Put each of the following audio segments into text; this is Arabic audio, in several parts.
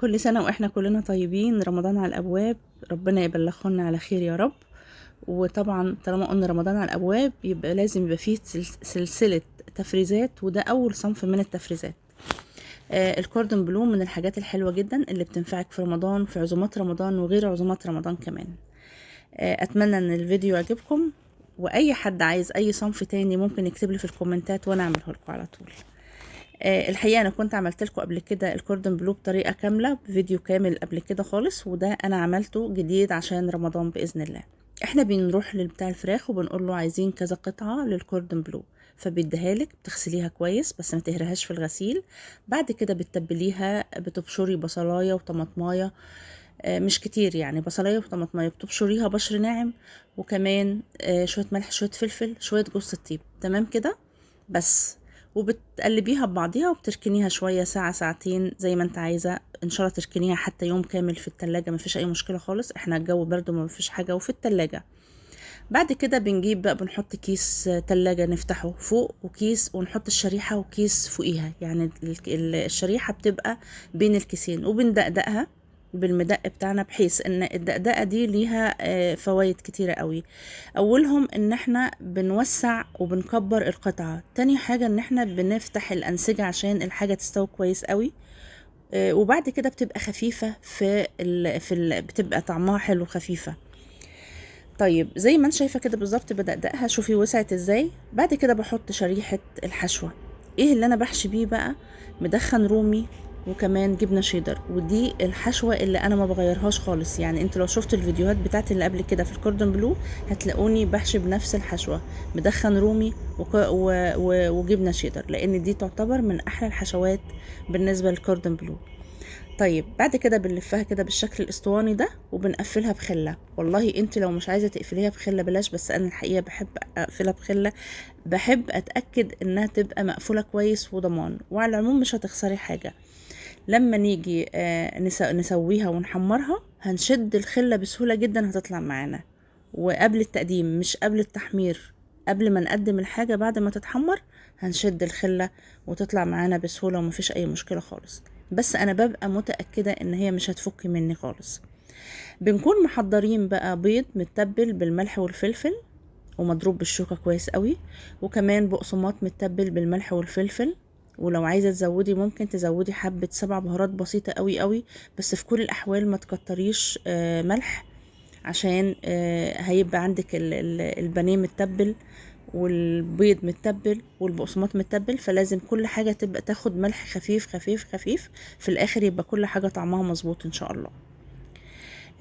كل سنة واحنا كلنا طيبين، رمضان على الابواب. ربنا يبلغنا على خير يا رب. وطبعا طالما قلنا رمضان على الابواب يبقى لازم يبقى فيه سلسلة تفريزات، وده اول صنف من التفريزات. الكوردون بلو من الحاجات الحلوة جدا اللي بتنفعك في رمضان، في عزومات رمضان وغير عزومات رمضان كمان. اتمنى ان الفيديو يعجبكم، واي حد عايز اي صنف تاني ممكن يكتب لي في الكومنتات وانا اعمله لكم على طول. الحقيقه انا كنت عملت لكم قبل كده الكوردون بلو بطريقه كامله بفيديو كامل قبل كده خالص، وده انا عملته جديد عشان رمضان باذن الله. احنا بنروح لبتاع الفراخ وبنقول له عايزين كذا قطعه للكوردون بلو، فبيديها لك، بتغسليها كويس بس ما تهرهاش في الغسيل. بعد كده بتتبليها، بتبشري بصلايه وطماطمايه، مش كتير يعني، بصلايه وطماطمايه بتبشريها بشر ناعم، وكمان شويه ملح شويه فلفل شويه جوز الطيب، تمام كده بس. وبتقلبيها ببعضيها وبتركنيها شوية، ساعة ساعتين زي ما انت عايزة. ان شاء الله تركنيها حتى يوم كامل في التلاجة، مفيش اي مشكلة خالص، احنا الجو برضو مفيش حاجة وفي التلاجة. بعد كده بنجيب بقى، بنحط كيس تلاجة نفتحه فوق، وكيس ونحط الشريحة وكيس فوقيها، يعني الشريحة بتبقى بين الكيسين، وبندقدقها بالمدق بتاعنا، بحيث ان الدقدقة دي ليها فوائد كتيرة قوي. اولهم ان احنا بنوسع وبنكبر القطعة. تاني حاجة ان احنا بنفتح الانسجة عشان الحاجة تستوي كويس قوي. وبعد كده بتبقى خفيفة بتبقى طعمها حلو، خفيفة. طيب زي ما انت شايفه كده بالظبط، بدقدقها، شوفي وسعت ازاي. بعد كده بحط شريحه الحشوه. ايه اللي انا بحشي بيه بقى؟ مدخن رومي، وكمان جبنه شيدر، ودي الحشوه اللي انا ما بغيرهاش خالص. يعني انت لو شفت الفيديوهات بتاعتي اللي قبل كده في الكوردون بلو هتلاقوني بحشي بنفس الحشوه، مدخن رومي وجبنه شيدر، لان دي تعتبر من احلى الحشوات بالنسبه للكوردون بلو. طيب بعد كده بنلفها كده بالشكل الاسطواني ده، وبنقفلها بخله. والله انت لو مش عايزه تقفليها بخله بلاش، بس انا الحقيقه بحب اقفلها بخله، بحب اتاكد انها تبقى مقفوله كويس وضمان، وعلى العموم مش هتخسري حاجه. لما نيجي نسويها ونحمرها، هنشد الخله بسهوله جدا، هتطلع معانا. وقبل التقديم مش قبل التحمير، قبل ما نقدم الحاجه بعد ما تتحمر هنشد الخله وتطلع معانا بسهوله ومفيش اي مشكله خالص. بس انا ببقى متاكده ان هي مش هتفك مني خالص. بنكون محضرين بقى بيض متبل بالملح والفلفل ومضروب بالشوكة كويس قوي، وكمان بقسماط متبل بالملح والفلفل. ولو عايزة تزودي ممكن تزودي حبة 7 بهارات بسيطة قوي قوي، بس في كل الأحوال ما تكتريش ملح، عشان هيبقى عندك البانيه متبل والبيض متبل والبقسماط متبل، فلازم كل حاجة تبقى تاخد ملح خفيف خفيف خفيف في الآخر، يبقى كل حاجة طعمها مظبوط إن شاء الله.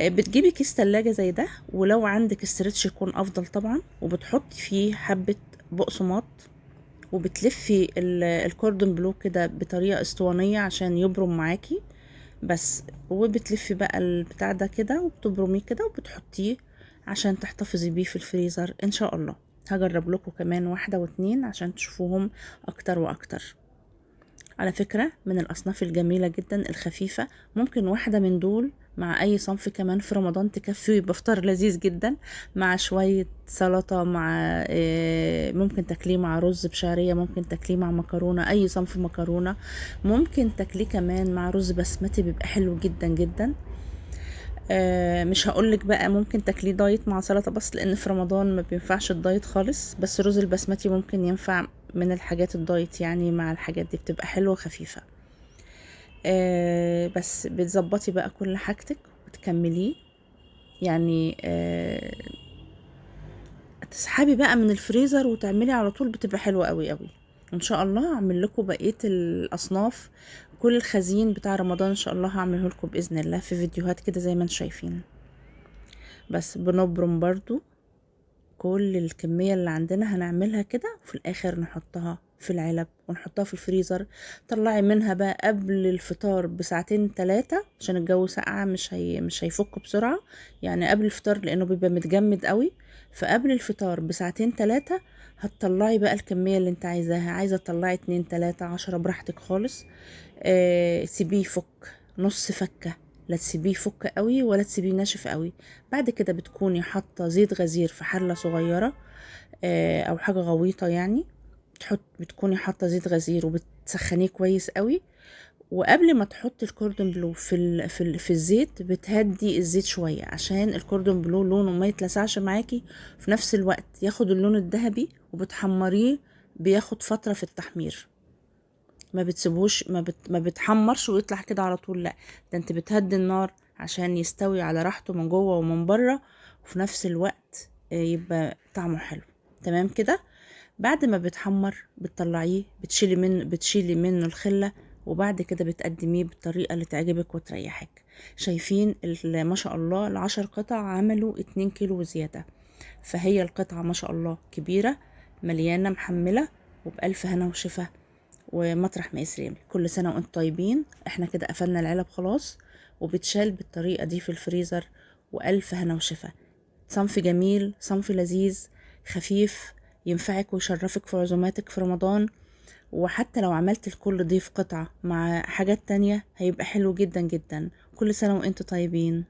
بتجيبي كيس تلاجة زي ده، ولو عندك استرتش يكون افضل طبعا، وبتحطي فيه حبة بقسماط، وبتلفي الكوردون بلو كده بطريقة اسطوانية عشان يبرم معاكي بس. وبتلفي بقى البتاع ده كده وبتبرميه كده وبتحطيه عشان تحتفظي بيه في الفريزر ان شاء الله. هجرب لكم كمان واحدة واتنين عشان تشوفوهم اكتر واكتر. على فكرة من الأصناف الجميلة جدا الخفيفة، ممكن واحدة من دول مع أي صنف كمان في رمضان تكفي، ويبقى فطار لذيذ جدا، مع شوية سلطة، مع ممكن تاكليه مع رز بشعرية، ممكن تاكليه مع مكرونة، أي صنف مكرونة. ممكن تاكليه كمان مع رز بسمتي، بيبقى حلو جدا جدا. مش هقولك بقى ممكن تاكليه دايت مع سلطة بس، لان في رمضان ما بينفعش الدايت خالص، بس الرز البسمتي ممكن ينفع من الحاجات الدايت، يعني مع الحاجات دي بتبقى حلوة خفيفة. بس بتظبطي بقى كل حاجتك وتكمليه، يعني تسحبي بقى من الفريزر وتعملي على طول، بتبقى حلوة قوي قوي. ان شاء الله هعمل لكم بقية الاصناف، كل الخزين بتاع رمضان ان شاء الله هعمله لكم باذن الله في فيديوهات كده زي ما انتم شايفين. بس بنبرم برضو كل الكمية اللي عندنا، هنعملها كده وفي الاخر نحطها في العلب ونحطها في الفريزر. طلعي منها بقى قبل الفطار بساعتين 3 عشان الجو ساقعة، مش هيفك بسرعة، يعني قبل الفطار لانه بيبقى متجمد قوي. فقبل الفطار بساعتين 3 هتطلعي بقى الكمية اللي انت عايزاها، عايزة تطلعي 2 3 10 براحتك خالص. سيبيه يفك نص فكة، لا تسيبيه يفك قوي ولا تسيبيه ناشف قوي. بعد كده بتكوني حاطه زيت غزير في حله صغيره، او حاجه غويطه يعني، بتكوني حاطه زيت غزير وبتسخنيه كويس قوي، وقبل ما تحط الكوردون بلو في الزيت، بتهدي الزيت شويه عشان الكوردون بلو لونه ما يتلسعش معاكي، في نفس الوقت ياخد اللون الذهبي، وبتحمريه، بياخد فتره في التحمير، ما بتسيبوش، ما بتحمرش ويطلع كده على طول، لا، ده انت بتهدي النار عشان يستوي على راحته من جوه ومن بره، وفي نفس الوقت يبقى طعمه حلو. تمام كده. بعد ما بتحمر بتطلعيه، بتشيلي منه الخلة، وبعد كده بتقدميه بالطريقة اللي تعجبك وتريحك. شايفين ما شاء الله ال10 قطع عملوا 2 كيلو زيادة، فهي القطعة ما شاء الله كبيرة، مليانة محملة، وبألف هنا وشفا. ومطرح ما يسرم، كل سنة وانتم طيبين. احنا كده قفلنا العلب خلاص، وبتشال بالطريقة دي في الفريزر، وألف هنا وشفا. صنف جميل، صنف لذيذ، خفيف، ينفعك ويشرفك في عزوماتك في رمضان. وحتى لو عملت لكل ضيف قطعة مع حاجات تانية هيبقى حلو جدا جدا. كل سنة وانتم طيبين.